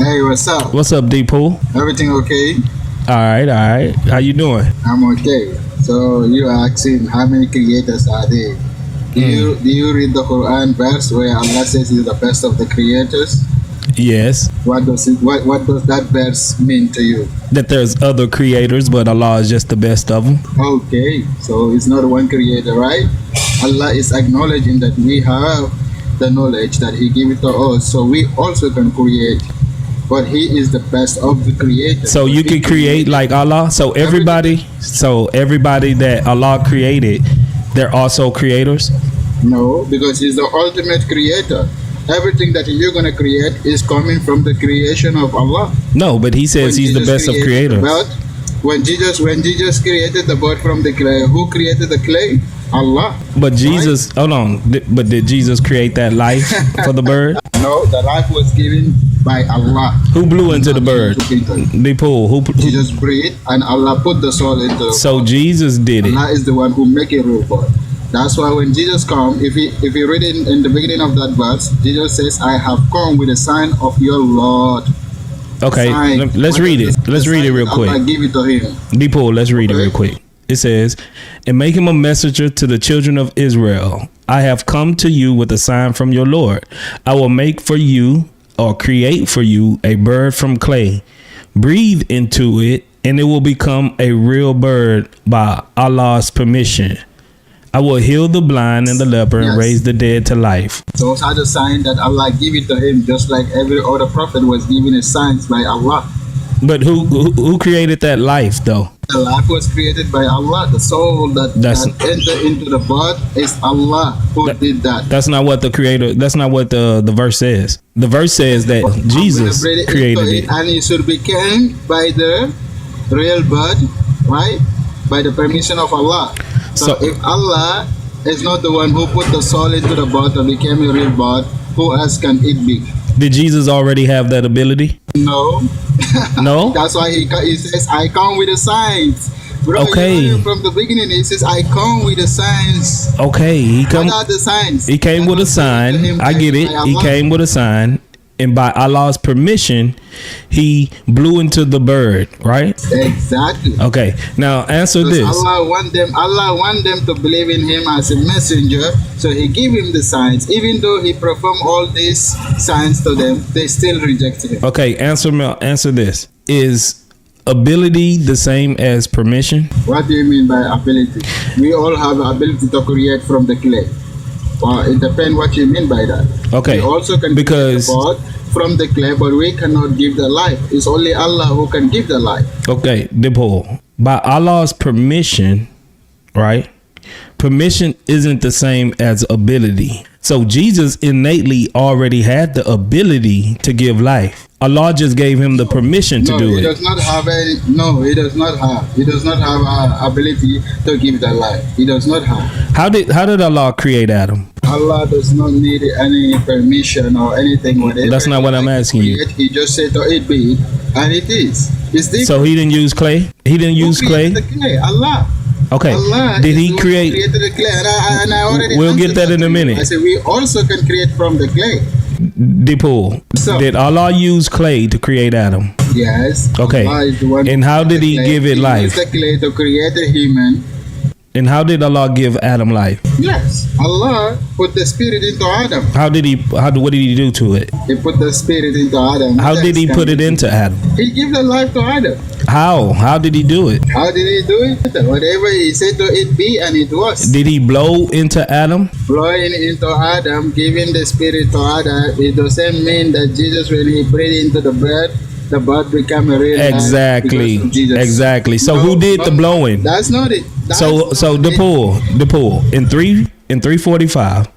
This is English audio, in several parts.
Hey, what's up? What's up, D-Pool? Everything okay? All right. How you doing? I'm okay. So you are asking how many creators are there? Do you read the Quran verse where Allah says He's the best of the creators? Yes. What does that verse mean to you? That there's other creators, but Allah is just the best of them. Okay, so it's not one creator, right? Allah is acknowledging that we have the knowledge that He gave it to us, so we also can create. But He is the best of the creators. So you can create like Allah. So everybody that Allah created, they're also creators. No, because He's the ultimate creator. Everything that you're going to create is coming from the creation of Allah. No, but He says He's the best of creators. When Jesus created the bird from the clay, who created the clay? Allah. But Jesus, right? Hold on. But did Jesus create that life for the bird? No, the life was given by Allah. Who blew into the bird? The pool. Who Jesus breathed and Allah put the soul into the So bird. Jesus did it. Allah is the one who make a real bird. That's why when Jesus come, if you read it in the beginning of that verse, Jesus says, I have come with a sign of your Lord. Okay, let's read it. Let's read it real quick. I give it to him. D-Pool, let's read it real quick. It says, and make him a messenger to the children of Israel. I have come to you with a sign from your Lord. I will make for you or create for you a bird from clay. Breathe into it and it will become a real bird by Allah's permission. I will heal the blind and the leper and raise the dead to life. So those are the sign that Allah gave it to him, just like every other prophet was given his signs by Allah. But who created that life though? The life was created by Allah. The soul that entered into the bird is Allah who did that. That's not what the creator. That's not what the verse says. The verse says that Jesus created it, and it should be came by the real bird, right? By the permission of Allah. So if Allah is not the one who put the soul into the bird and became a real bird, who else can it be? Did Jesus already have that ability? No. No? That's why he says, I come with the signs. Bro, okay. From the beginning, he says, I come with the signs. Okay. What are the signs? He came with a sign. I get it. He came with a sign. And by Allah's permission, he blew into the bird, right? Exactly. Okay. Now answer this. Allah want them to believe in him as a messenger. So he gave him the signs. Even though he performed all these signs to them, they still reject him. Okay. Answer this. Is ability the same as permission? What do you mean by ability? We all have the ability to create from the clay. It depends what you mean by that. Okay. We also can create the bird from the clay, but we cannot give the life. It's only Allah who can give the life. Okay, Dipole. By Allah's permission, right? Permission isn't the same as ability. So Jesus innately already had the ability to give life. Allah just gave him the permission to do it. He does not have He does not have ability to give the life. He does not have. How did Allah create Adam? Allah does not need any permission or anything. That's not what I'm asking you. He just said to it be, and it is. It's different. So he didn't use clay? He didn't use clay? The clay? Allah. Okay. Allah did he create? The clay. And I already we'll get that in a minute. I said we also can create from the clay. Dipole. So, did Allah use clay to create Adam? Yes. Okay. And how did he give it life? He used the clay to create a human. And how did Allah give Adam life? Yes, Allah put the spirit into Adam. What did he do to it? He put the spirit into Adam. How did he put it into Adam? He gave the life to Adam. How did he do it? How did he do it? Whatever he said to it be, and it was. Did he blow into Adam? Blowing into Adam, giving the spirit to Adam, it doesn't mean that Jesus, when he breathed into the bird became a real exactly. So who did the blowing? That's not it. So the pool in 345.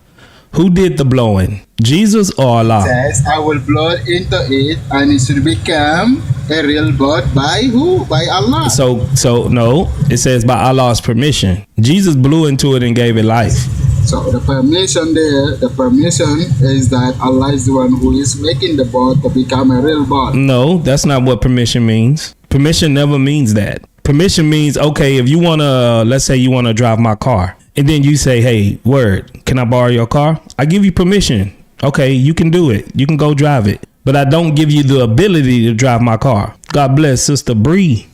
Who did the blowing? Jesus or Allah? It says, I will blow into it and it should become a real bird by who? By Allah. So no, it says by Allah's permission. Jesus blew into it and gave it life. So the permission is that Allah is the one who is making the bird to become a real bird. No, that's not what permission means. Permission never means that. Permission means, okay, if you want to, let's say you want to drive my car. And then you say, hey, word, can I borrow your car? I give you permission. Okay, you can do it. You can go drive it. but I don't give you the ability to drive my car. God bless Sister Bree.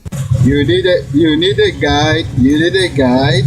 You need a guide. You need a guide.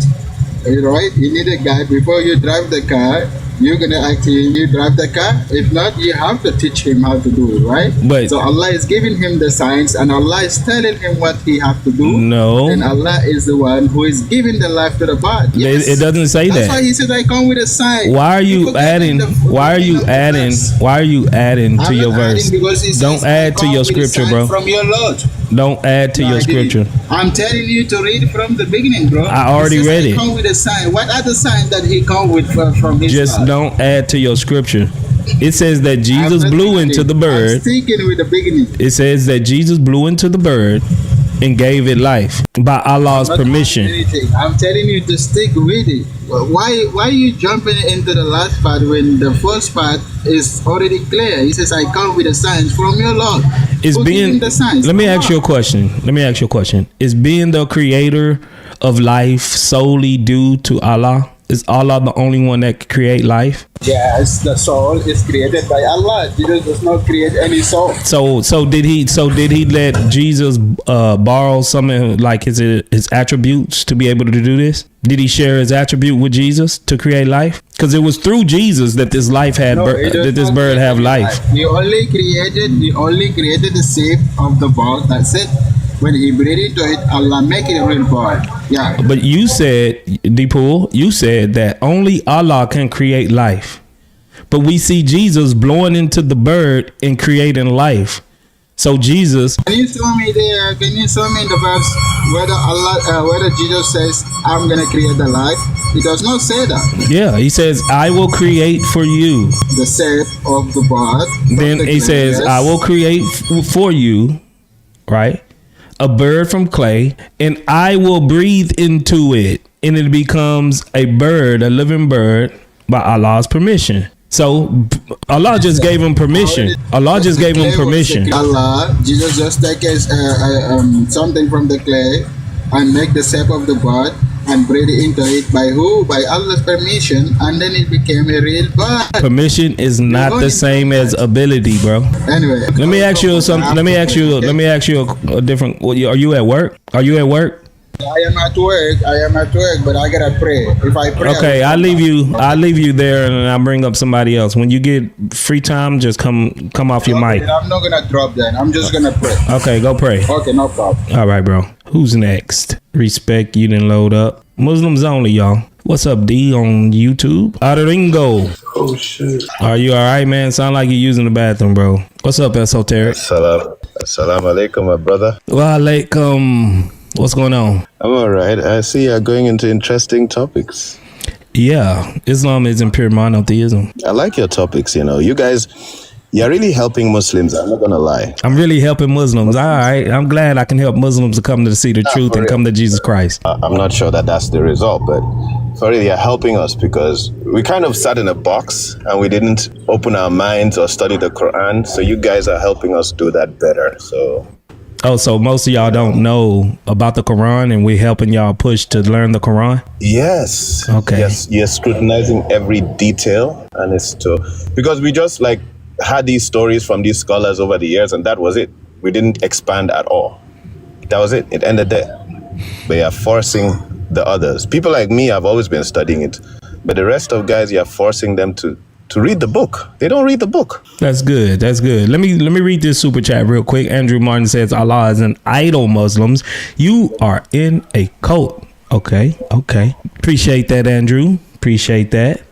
Right? You need a guide before you drive the car. You're gonna actually drive the car. If not, you have to teach him how to do it, right? But so Allah is giving him the signs, and Allah is telling him what he have to do. no, and Allah is the one who is giving the life to the body. Yes. it doesn't say That's that. why he said, "I come with a sign." Why are you adding? Why are you adding? Why are you adding to your verse? Don't add to your scripture, bro. From your Lord. Don't add to your scripture. I'm telling you to read from the beginning, bro. I already read it. Come with a sign. What are the signs that he come with from his Just God? don't add to your scripture. It says that Jesus blew into the I'm bird. sticking with the beginning. It says that Jesus blew into the bird and gave it life by Allah's Not permission. anything. I'm telling you to stick with it. Why are you jumping into the last part when the first part is already clear? He says, "I come with the signs from your Lord." Is Who being giving the signs? Let me ask you a question. Is being the creator of life solely due to Allah? Is Allah the only one that can create life? Yes, the soul is created by Allah. Jesus does not create any soul. So did he let Jesus borrow some of like his attributes to be able to do this? Did he share his attribute with Jesus to create life? Because it was through Jesus that this life had that this bird have life. He only created the shape of the bird. That's it. When he breathed into it, Allah make it a real bird. Yeah. But you said, Deepool, you said that only Allah can create life. But we see Jesus blowing into the bird and creating life. So Jesus. Can you show me there? Can you show me in the verse whether Jesus says, "I'm gonna create the life"? He does not say that. Yeah, he says, "I will create for you." The shape of the bird. Then he says, "I will create for you," right? A bird from clay, and I will breathe into it, and it becomes a bird, a living bird, by Allah's permission. So Allah just gave him permission. Allah just gave him permission. Allah, Jesus just take something from the clay and make the shape of the bird and breathe into it by who? By Allah's permission, and then it became a real bird. Permission is not the same as ability, bro. Anyway, let me ask you something. Let me ask you a different. Are you at work? Are you at work? I am at work, but I gotta pray. If I pray, okay, I'll leave you there, and I'll bring up somebody else. When you get free time, just come off your mic. I'm not gonna drop that. I'm just gonna pray. Okay, go pray. Okay, no problem. All right, bro. Who's next? Respect, you didn't load up. Muslims only, y'all. What's up, D, on YouTube? Aringo. Oh, shit. Are you all right, man? Sound like you're using the bathroom, bro. What's up, Esoteric? Assalamu alaikum, my brother. Wa alaikum. What's going on? I'm all right. I see you're going into interesting topics. Yeah, Islam isn't pure monotheism. I like your topics, you guys, you're really helping Muslims. I'm not going to lie. I'm really helping Muslims. All right. I'm glad I can help Muslims to come to see the truth and come to Jesus Christ. I'm not sure that that's the result, but for real, you're helping us because we kind of sat in a box and we didn't open our minds or study the Quran. So you guys are helping us do that better. So most of y'all don't know about the Quran, and we're helping y'all push to learn the Quran? Yes. Okay. Yes, you're scrutinizing every detail, and because we just had these stories from these scholars over the years, and that was it. We didn't expand at all. That was it. It ended there. But you're forcing the others. People like me have always been studying it, but the rest of guys, you're forcing them to read the book. They don't read the book. That's good. Let me read this super chat real quick. Andrew Martin says, Allah is an idol, Muslims. You are in a cult. Okay. Appreciate that, Andrew. Appreciate that.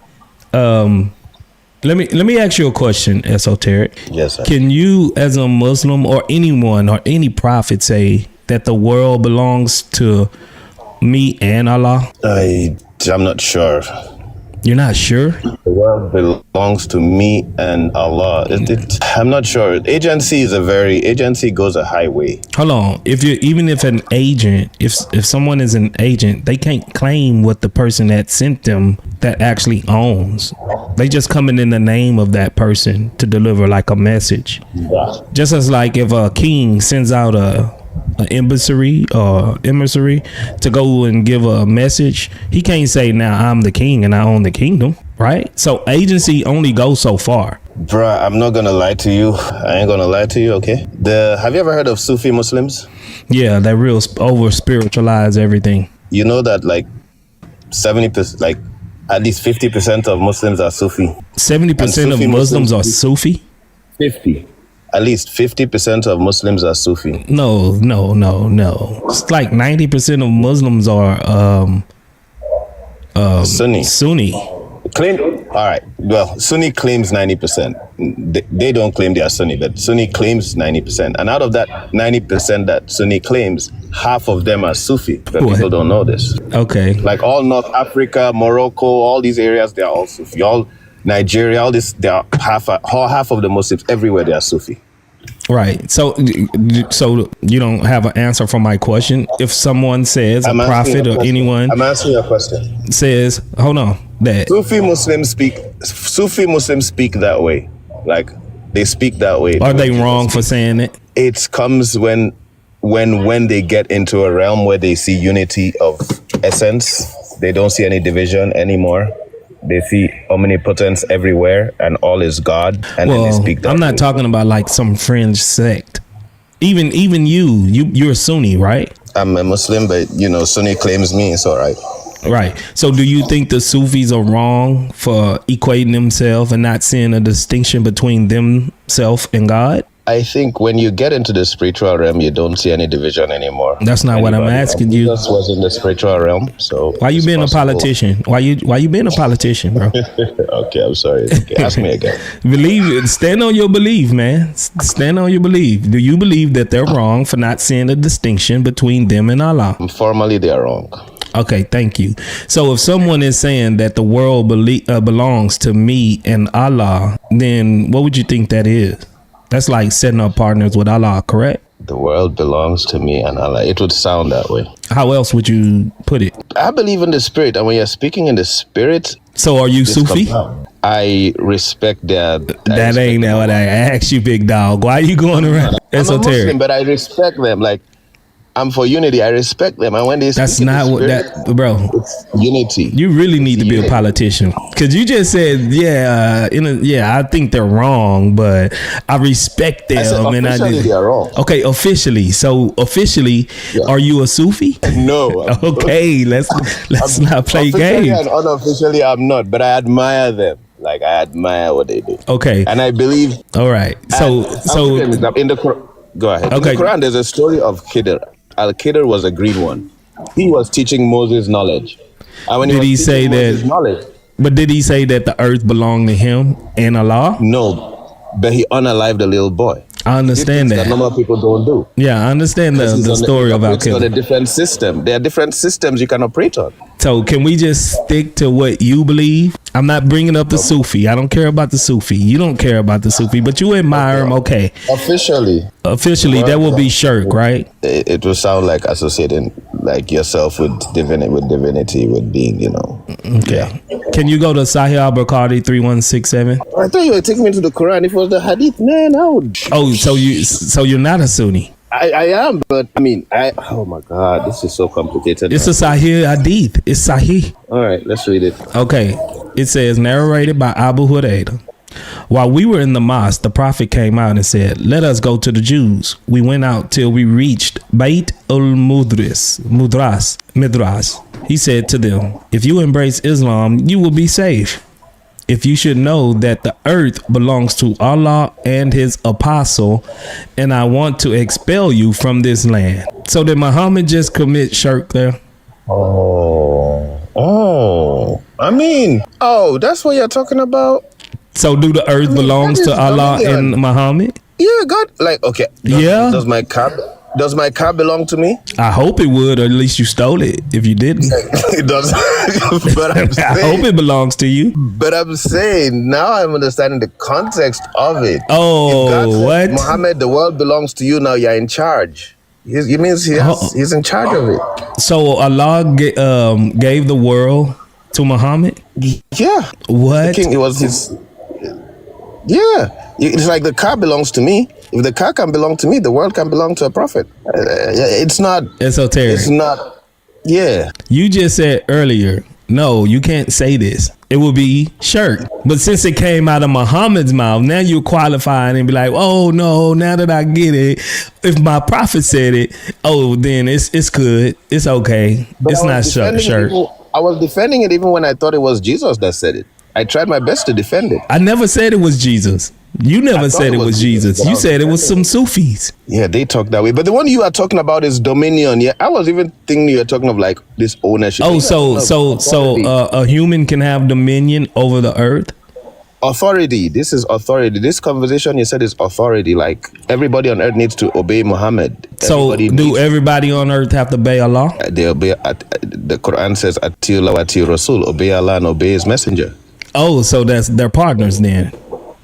Let me ask you a question, Esoteric. Yes, sir. Can you, as a Muslim or anyone or any prophet, say that the world belongs to me and Allah? I'm not sure. You're not sure? The world belongs to me and Allah. I'm not sure. Agency goes a highway. Hold on. If someone is an agent, they can't claim what the person that sent them that actually owns. They just coming in the name of that person to deliver like a message. Yeah. Just as like if a king sends out an emissary to go and give a message, he can't say, now I'm the king and I own the kingdom, right? So agency only goes so far. Bruh, I'm not gonna lie to you. I ain't gonna lie to you, okay? Have you ever heard of Sufi Muslims? Yeah, that real over spiritualize everything. You know that like 70%, like at least 50% of Muslims are Sufi. 70% of Muslims are Sufi? 50. At least 50% of Muslims are Sufi. No. It's like 90% of Muslims are Sunni. All right. Well, Sunni claims 90%. They don't claim they are Sunni, but Sunni claims 90%. And out of that 90% that Sunni claims, half of them are Sufi. But people don't know this. Okay. Like all North Africa, Morocco, all these areas, they are all Sufi. All Nigeria, all this, they are half of the Muslims everywhere. They are Sufi. Right. So you don't have an answer for my question. If someone says a prophet or anyone, I'm asking you a question. Says, hold on, that Sufi Muslims speak that way. Like they speak that way. Are they wrong for saying it? It comes when they get into a realm where they see unity of essence. They don't see any division anymore. They see omnipotence everywhere and all is God. And then they speak that I'm not talking about like some fringe sect. Even you're Sunni, right? I'm a Muslim, but Sunni claims me. It's all right. Right. So do you think the Sufis are wrong for equating themselves and not seeing a distinction between themselves and God? I think when you get into the spiritual realm, you don't see any division anymore. That's not what I'm asking you. Jesus was in the spiritual realm, so why you being a politician? Why you being a politician, bro? Okay, I'm sorry. Okay, ask me again. Stand on your belief, man. Stand on your belief. Do you believe that they're wrong for not seeing a distinction between them and Allah? Formally, they are wrong. Okay, thank you. So if someone is saying that the world belongs to me and Allah, then what would you think that is? That's like setting up partners with Allah, correct? The world belongs to me and Allah. It would sound that way. How else would you put it? I believe in the spirit, and when you're speaking in the spirit... So are you Sufi? I respect their... That ain't what I asked you, big dog. Why are you going around esoteric? I'm a Muslim, but I respect them. Like, I'm for unity. I respect them. And when they that's not what that, bro. It's unity. You really need to be a politician, because you just said, I think they're wrong, but I respect them. Officially, they are wrong. Okay, officially. So officially, are you a Sufi? No. Okay, let's not play games. And unofficially, I'm not, but I admire them. Like, I admire what they do. Okay, and I believe. All right. So in the Quran. Go ahead. Okay. In the Quran, there's a story of Khidr. Al-Khidr was a green one. He was teaching Moses knowledge. And when did he say that? Knowledge, but did he say that the earth belonged to him and Allah? No, but he unalived the little boy. I understand that. Normal people don't do. Yeah, I understand the story of Al-Khidr. It's on a different system. There are different systems you can operate on. So can we just stick to what you believe? I'm not bringing up the Sufi. I don't care about the Sufi. You don't care about the Sufi, but you admire him. Okay. Officially, that will be shirk, right? It will sound like associating like yourself with divinity, with being, Okay. Yeah. Can you go to Sahih al-Bukhari 3167? I thought you were taking me to the Quran. If it was the Hadith, man, I would. Oh, so you're not a Sunni. I am, but oh my God, this is so complicated. It's a Sahih Hadith. It's Sahih. All right, let's read it. Okay. It says, narrated by Abu Hurairah. While we were in the mosque, the prophet came out and said, let us go to the Jews. We went out till we reached Bait al-Mudras. He said to them, if you embrace Islam, you will be safe. If you should know that the earth belongs to Allah and his apostle, and I want to expel you from this land. So did Muhammad just commit shirk there? That's what you're talking about? So do the earth belongs to Allah and Muhammad? Yeah, God, okay. Does my car belong to me? I hope it would, or at least you stole it if you didn't. It does. But I'm saying, I hope it belongs to you. But I'm saying, now I'm understanding the context of it. Oh, what? Muhammad, the world belongs to you, now you're in charge. It means he's in charge of it. So Allah gave the world to Muhammad? Yeah. What? The king, it was his... Yeah. It's like the car belongs to me. If the car can belong to me, the world can belong to a prophet. It's not... Esoteric. It's not... Yeah. You just said earlier, no, you can't say this. It would be shirk. But since it came out of Muhammad's mouth, now you're qualified and be like, oh no, now that I get it, if my prophet said it, oh, then it's good. It's okay. But it's not shirk. I was defending it even when I thought it was Jesus that said it. I tried my best to defend it. I never said it was Jesus. You never said it was Jesus. You said it was some Sufis. Yeah, they talk that way. But the one you are talking about is dominion. Yeah, I was even thinking you were talking of like this ownership. Oh, so a human can have dominion over the earth? Authority. This is authority. This conversation you said is authority. Like everybody on earth needs to obey Muhammad. So do everybody on earth have to obey Allah? They obey. The Quran says, "Atiyu wa atiyu Rasul." Obey Allah and obey His messenger. Oh, so they're partners then.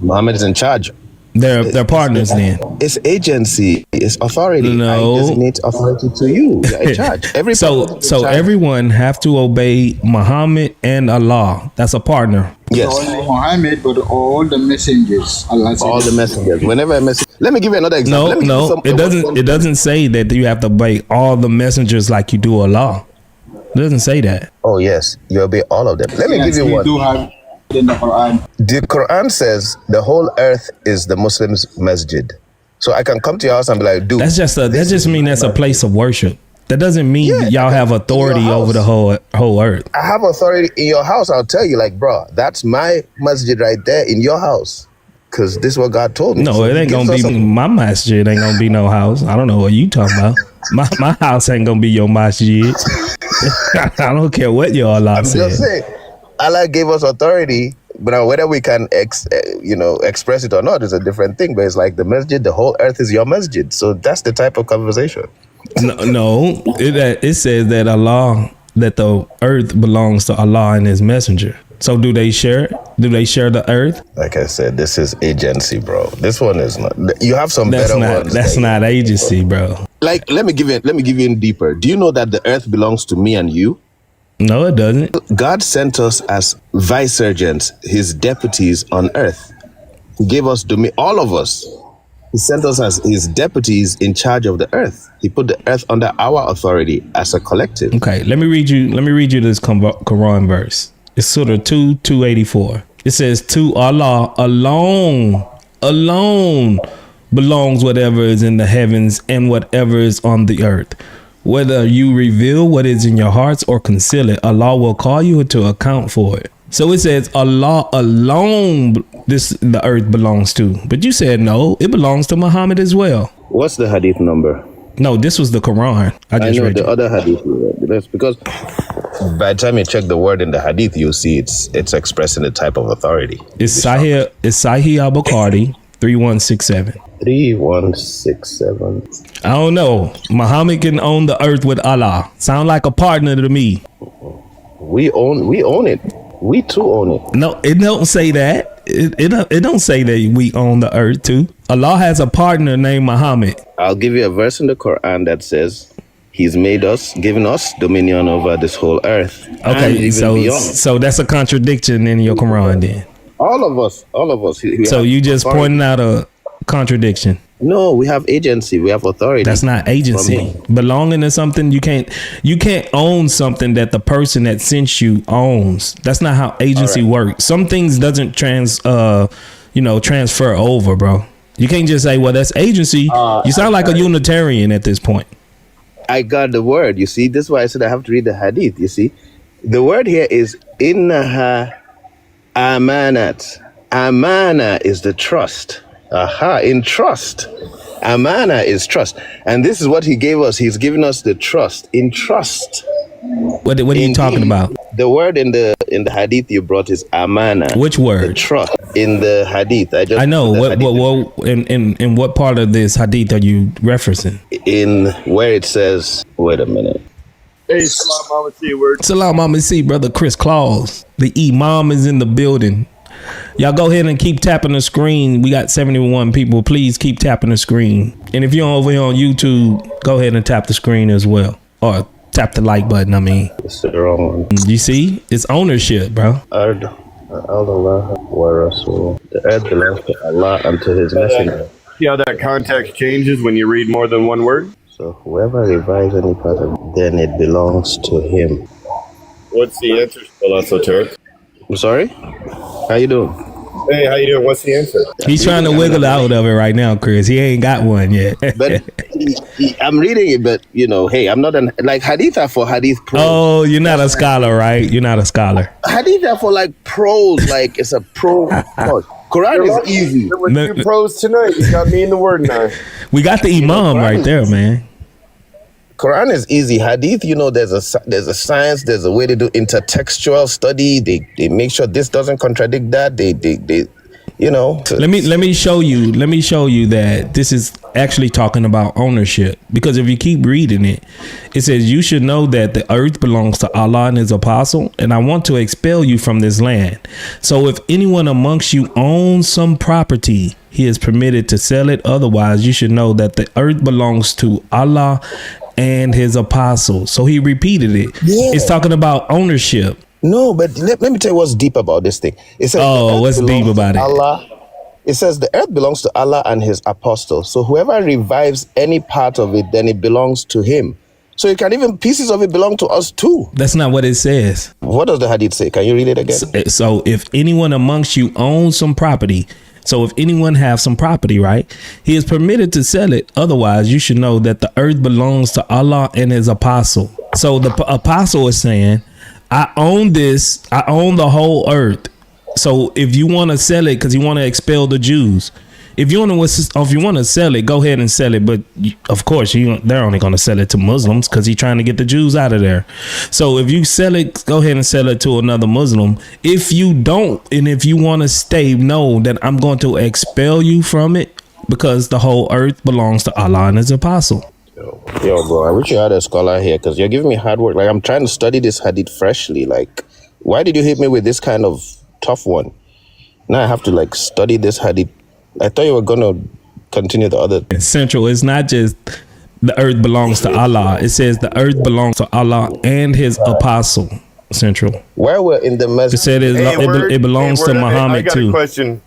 Muhammad is in charge. They're partners then. It's agency. It's authority. No. I designate authority to you. You're in charge. So everyone have to obey Muhammad and Allah. That's a partner. Yes. Not only Muhammad, but all the messengers. Allah said All the messengers. Whenever a message. Let me give you another example. No. It doesn't say that you have to obey all the messengers like you do Allah. It doesn't say that. Oh yes, you obey all of them. Let me give you we one. do have in the Quran. The Quran says the whole earth is the Muslims' masjid. So I can come to your house and be like, dude. That just means that's a place of worship. That doesn't mean y'all have authority over the whole earth. I have authority in your house. I'll tell you, like, bro, that's my masjid right there in your house. Because this is what God told me. No, so it ain't gonna be my masjid. Ain't gonna be no house. I don't know what you talking about. My house ain't gonna be your masjid. I don't care what your Allah said. I'm just saying, Allah gave us authority, but whether we can express it or not is a different thing. But it's like the masjid, the whole earth is your masjid. So that's the type of conversation. No, it says that the earth belongs to Allah and His messenger. So do they share? Do they share the earth? Like I said, this is agency, bro. This one is not. You have some better ones. That's not agency, bro. Like, let me give you in deeper. Do you know that the earth belongs to me and you? No, it doesn't. God sent us as vicegerents, His deputies on earth. He gave us all of us. He sent us as His deputies in charge of the earth. He put the earth under our authority as a collective. Okay, let me read you this Quran verse. It's Surah 2:284. It says, "To Allah alone belongs whatever is in the heavens and whatever is on the earth. Whether you reveal what is in your hearts or conceal it, Allah will call you to account for it." So it says Allah alone the earth belongs to. But you said no, it belongs to Muhammad as well. What's the hadith number? No, this was the Quran. I just read the it. other hadith. That's because by the time you check the word in the hadith, you'll see it's expressing the type of authority. It's Sahih al-Bukhari 3167. 3167. I don't know. Muhammad can own the earth with Allah. Sound like a partner to me. We own it. We too own it. No, it don't say that. It don't say that we own the earth too. Allah has a partner named Muhammad. I'll give you a verse in the Quran that says He's made us, given us dominion over this whole earth. Okay, so that's a contradiction in your Quran then. All of us. So you just pointing out a contradiction. No, we have agency. We have authority. That's not agency. Belonging to something, you can't own something that the person that sent you owns. That's not how agency works. Some things doesn't transfer over, bro. You can't just say, well, that's agency. You sound like a Unitarian at this point. I got the word. You see, this is why I said I have to read the hadith. You see, the word here is innaha amanat. Amana is the trust. In trust. Amana is trust. And this is what He gave us. He's given us the trust. In trust. What are you talking about? The word in the hadith you brought is amana. Which word? The trust. In the hadith. I know. In what part of this hadith are you referencing? In where it says, wait a minute. Hey, Salam Mama C, word. Salam Mama C, brother Chris Claus. The Imam is in the building. Y'all go ahead and keep tapping the screen. We got 71 people. Please keep tapping the screen. And if you're over here on YouTube, go ahead and tap the screen as well. Or tap the like button, I mean. It's the wrong one. You see? It's ownership, bro. The earth belongs to Allah and to His messenger. See how that context changes when you read more than one word? So whoever revives any part of it, then it belongs to him. What's the answer, still esoteric? I'm sorry? How you doing? Hey, how you doing? What's the answer? He's trying to wiggle out of it right now, Chris. He ain't got one yet. But I'm reading it, but hey, I'm not like hadith are for hadith prose. Oh, you're not a scholar, right? You're not a scholar. Hadith are for like prose, like it's a prose. Quran is easy. There were two pros tonight. You got me in the word now. We got the imam right there, man. Quran is easy. Hadith, there's a science, there's a way to do intertextual study. They make sure this doesn't contradict that. They Let me show you that this is actually talking about ownership, because if you keep reading it, it says you should know that the earth belongs to Allah and his apostle, and I want to expel you from this land. So if anyone amongst you owns some property, he is permitted to sell it. Otherwise, you should know that the earth belongs to Allah and his apostles. So he repeated it. Yeah. It's talking about ownership. No, but let me tell you what's deep about this thing. It says, what's deep about it? Allah. It says the earth belongs to Allah and his apostles. So whoever revives any part of it, then it belongs to him. So it can even pieces of it belong to us too. That's not what it says. What does the hadith say? Can you read it again? So if anyone amongst you owns some property, so if anyone have some property, right, he is permitted to sell it. Otherwise, you should know that the earth belongs to Allah and his apostle. So the apostle is saying, I own this. I own the whole earth. So if you want to sell it because you want to expel the Jews, if you want to sell it, go ahead and sell it. But of course, they're only going to sell it to Muslims because he's trying to get the Jews out of there. So if you sell it, go ahead and sell it to another Muslim. If you don't, and if you want to stay, know that I'm going to expel you from it, because the whole earth belongs to Allah and his apostle. Yo, bro, I wish you had a scholar here, because you're giving me hard work. Like, I'm trying to study this hadith freshly. Like, why did you hit me with this kind of tough one? Now I have to like study this hadith. I thought you were going to continue the other. Central, it's not just the earth belongs to Allah. It says the earth belongs to Allah and his apostle. Central. Where we're in the message. It said it belongs to Muhammad too. I got a question.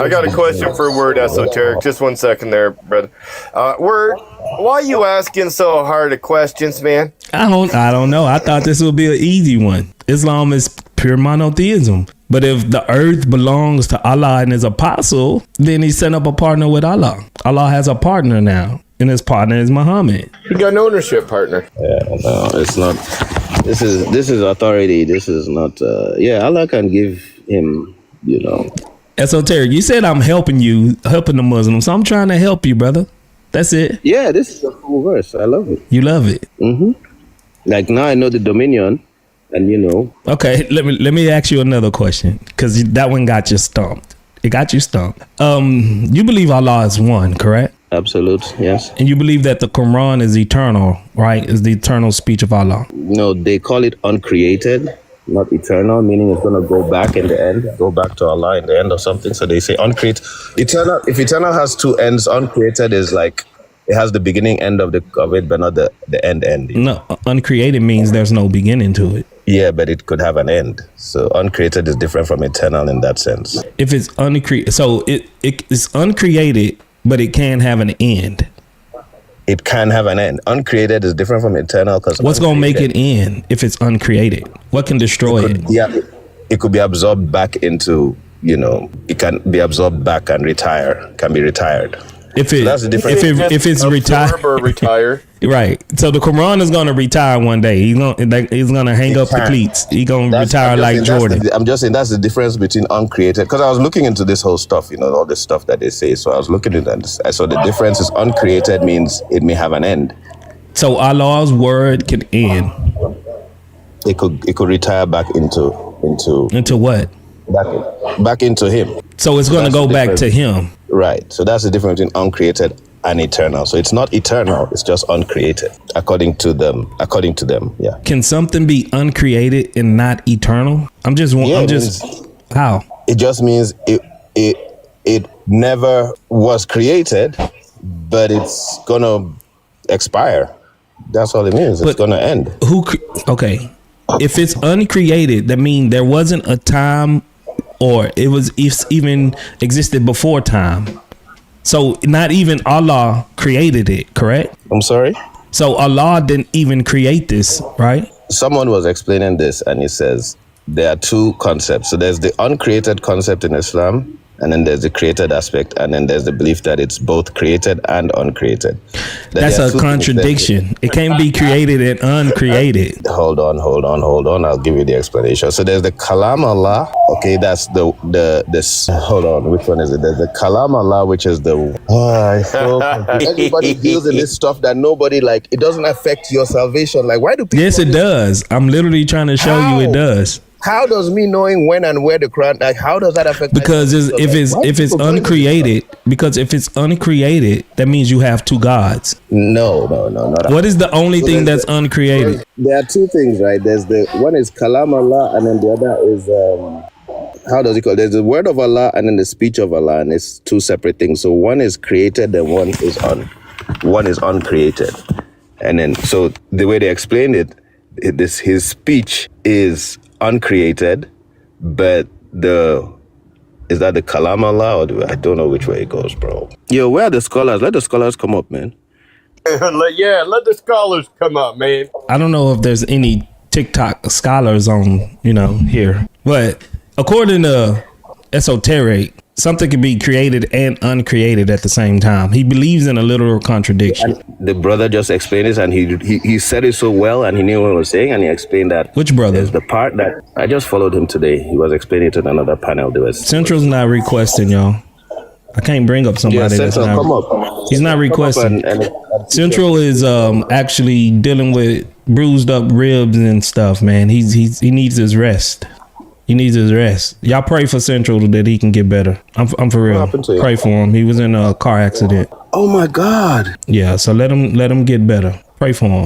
I got a question for Word Esoteric. Just 1 second there, brother. Word, why are you asking so hard of questions, man? I don't know. I thought this would be an easy one. Islam is pure monotheism. But if the earth belongs to Allah and his apostle, then he sent up a partner with Allah. Allah has a partner now, and his partner is Muhammad. You got an ownership partner. Yeah, no, it's not. This is authority. This is not. Allah can give him, Esoteric, you said I'm helping the Muslims. So I'm trying to help you, brother. That's it. Yeah, this is a cool verse. I love it. You love it. Mm-hmm. Like now I know the dominion, and Okay, let me ask you another question, because that one got you stumped. It got you stumped. You believe Allah is one, correct? Absolute, yes. And you believe that the Quran is eternal, right? Is the eternal speech of Allah? No, they call it uncreated, not eternal, meaning it's going to go back in the end, go back to Allah in the end or something. So they say uncreated. Eternal. If eternal has two ends, uncreated is like it has the beginning end of it, but not the end. No, uncreated means there's no beginning to it. Yeah, but it could have an end. So uncreated is different from eternal in that sense. If it's uncreated, so it's uncreated, but it can have an end. It can have an end. Uncreated is different from eternal, because what's going to make it end if it's uncreated? What can destroy it? Yeah, it could be absorbed back into, it can be absorbed back and can be retired. If it's retired or retire, right? So the Quran is going to retire one day. He's going to hang up the cleats. He's going to retire like Jordan. I'm just saying that's the difference between uncreated. Because I was looking into this whole stuff, all this stuff that they say. So I was looking at that. I saw the difference is uncreated means it may have an end. So Allah's word can end. It could retire back into what? Back into him. So it's going to go back to him. Right. So that's the difference between uncreated and eternal. So it's not eternal, it's just uncreated, according to them. Yeah. Can something be uncreated and not eternal? How? It just means it never was created, but it's gonna expire. That's all it means. It's gonna end. Okay. If it's uncreated, that means there wasn't a time, or it's even existed before time. So not even Allah created it, correct? I'm sorry? So Allah didn't even create this, right? Someone was explaining this, and he says, there are two concepts. So there's the uncreated concept in Islam, and then there's the created aspect, and then there's the belief that it's both created and uncreated. That's a contradiction. It can't be created and uncreated. Hold on. I'll give you the explanation. So there's the Kalam Allah. Okay, that's the hold on, which one is it? There's the Kalam Allah, which is the everybody deals in this stuff that nobody like. It doesn't affect your salvation. Like, why do people? Yes, it does. I'm literally trying to show you it does. How does me knowing when and where the Quran, like, how does that affect? Because if it's uncreated, that means you have two gods. No. What is the only thing that's uncreated? There are two things, right? There's the one is Kalam Allah, and then the other is how does it call? There's the word of Allah and then the speech of Allah, and it's two separate things. So one is created, and one is uncreated. And then so the way they explained it, his speech is uncreated, but is that the Kalam Allah, or I don't know which way it goes, bro. Yo, where are the scholars? Let the scholars come up, man. Let the scholars come up, man. I don't know if there's any TikTok scholars on, here, but according to esoteric, something can be created and uncreated at the same time. He believes in a literal contradiction. And the brother just explained this, and he said it so well, and he knew what he was saying, and he explained that. Which brother? There's the part that I just followed him today. He was explaining it in another panel. Central's not requesting, y'all. I can't bring up somebody that's not. Come up. He's not requesting. Central is actually dealing with bruised up ribs and stuff, man. He needs his rest. He needs his rest. Y'all pray for Central that he can get better. I'm for real. Pray for him. He was in a car accident. Oh my God. Yeah, so let him get better. Pray for him.